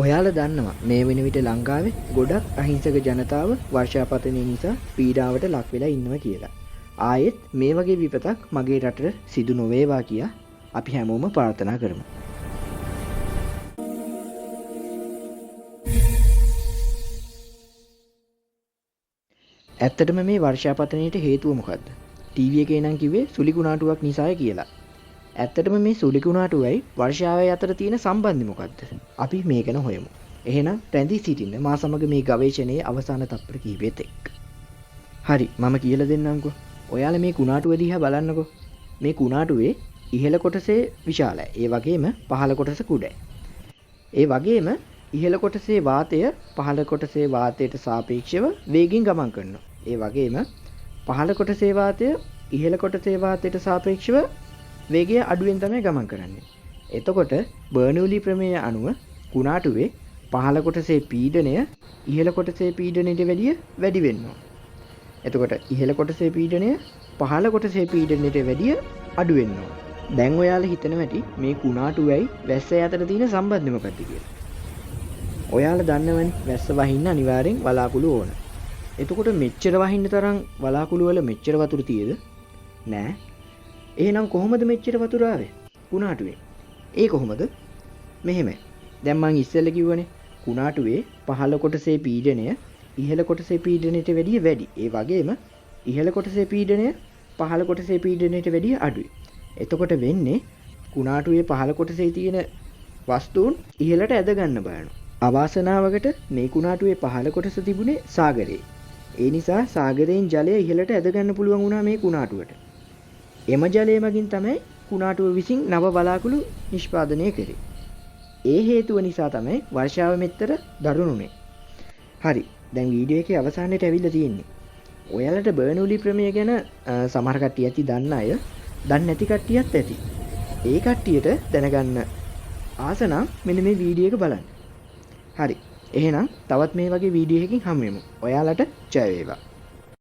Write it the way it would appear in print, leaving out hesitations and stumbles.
ඔයාලා දන්නවා මේ වෙන විට ලංකාවේ ගොඩක් අහිංසක ජනතාව වර්ෂාපතනය නිසා පීඩාවට ලක් වෙලා ඉන්නවා කියලා. ආයෙත් මේ වගේ විපතක් මගේ රටට සිදු නොවේවා කියා අපි හැමෝම ප්‍රාර්ථනා කරමු. ඇත්තටම මේ වර්ෂාපතනයට හේතුව මොකද්ද? ටීවී එකේ නම් කිව්වේ සුළි කුණාටුවක් නිසායි කියලා. ඇත්තටම මේ සුළි කුණාටුවයි වර්ෂාවයි අතර තියෙන සම්බන්ධය මොකද්ද? අපි මේක ගැන හොයමු. එහෙනම් රැඳී සිටින්න මා සමග මේ ගවේෂණයේ අවසාන තත්පර කිහිපෙත් එක්ක. හරි, මම කියලා දෙන්නම්කෝ. ඔයාලා මේ කුණාටුව දිහා බලන්නකෝ. මේ කුණාටුවේ ඉහළ කොටසේ විශාලයි. ඒ වගේම පහළ කොටස කුඩයි. ඒ වගේම ඉහළ කොටසේ වාතය පහළ කොටසේ වාතයට සාපේක්ෂව වේගයෙන් ගමන් කරනවා. ඒ වගේම පහළ කොටසේ වාතය ඉහළ කොටසේ වාතයට සාපේක්ෂව වේගය අඩුවෙන් තමයි ගමන් කරන්නේ. එතකොට බර්නූලි ප්‍රමේය අනුව කුණාටුවේ පහළ කොටසේ පීඩනය ඉහළ කොටසේ පීඩනයට වැඩිය වැඩි වෙනවා. එතකොට ඉහළ කොටසේ පීඩනය පහළ කොටසේ පීඩනයට වැඩිය අඩු වෙනවා. දැන් ඔයාලා හිතනවා ඇති මේ කුණාටුවයි වැස්ස අතර තියෙන සම්බන්ධය මොකක්ද කියලා. ඔයාලා දන්නවනේ වැස්ස වහින්න අනිවාර්යෙන් වලාකුළු ඕන. එතකොට මෙච්චර වහින්න තරම් වලාකුළු වල මෙච්චර වතුර තියෙද? නෑ. එහෙනම් කොහොමද මෙච්චර වතුර ආවේ කුණාටුවේ? ඒ කොහොමද? මෙහෙමයි. දැන් මං ඉස්සෙල්ලා කිව්වනේ කුණාටුවේ පහළ කොටසේ පීඩනය ඉහළ කොටසේ පීඩනයට වැඩිය වැඩි. ඒ වගේම ඉහළ කොටසේ පීඩනය පහළ කොටසේ පීඩනයට වැඩිය අඩුයි. එතකොට වෙන්නේ කුණාටුවේ පහළ කොටසේ තියෙන වස්තුන් ඉහළට ඇද ගන්න බලනවා. අවාසනාවකට මේ කුණාටුවේ පහළ කොටස තිබුණේ සාගරේ. ඒ නිසා සාගරයෙන් ජලය ඉහළට ඇද ගන්න පුළුවන් වුණා මේ කුණාටුවට. එම ජලය මගින් තමයි කුණාටුව විසින් නව වලාකුළු නිෂ්පාදනය කරේ. ඒ හේතුව නිසා තමයි වර්ෂාව මෙච්චර දරුණුනේ. හරි, දැන් වීඩියෝ එකේ අවසානයේට ඇවිල්ලා තියෙන්නේ. ඔයාලට බර්නූලි ප්‍රමේය ගැන සමහර කට්ටිය ඇති දන්න අය, දන්නේ නැති කට්ටියත් ඇති. ඒ කට්ටියට දැනගන්න ආස නම් මෙන්න මේ වීඩියෝ එක බලන්න. හරි, එහෙනම් තවත් මේ වගේ වීඩියෝ එකකින් හමු වෙමු. ඔයාලට ජය වේවා.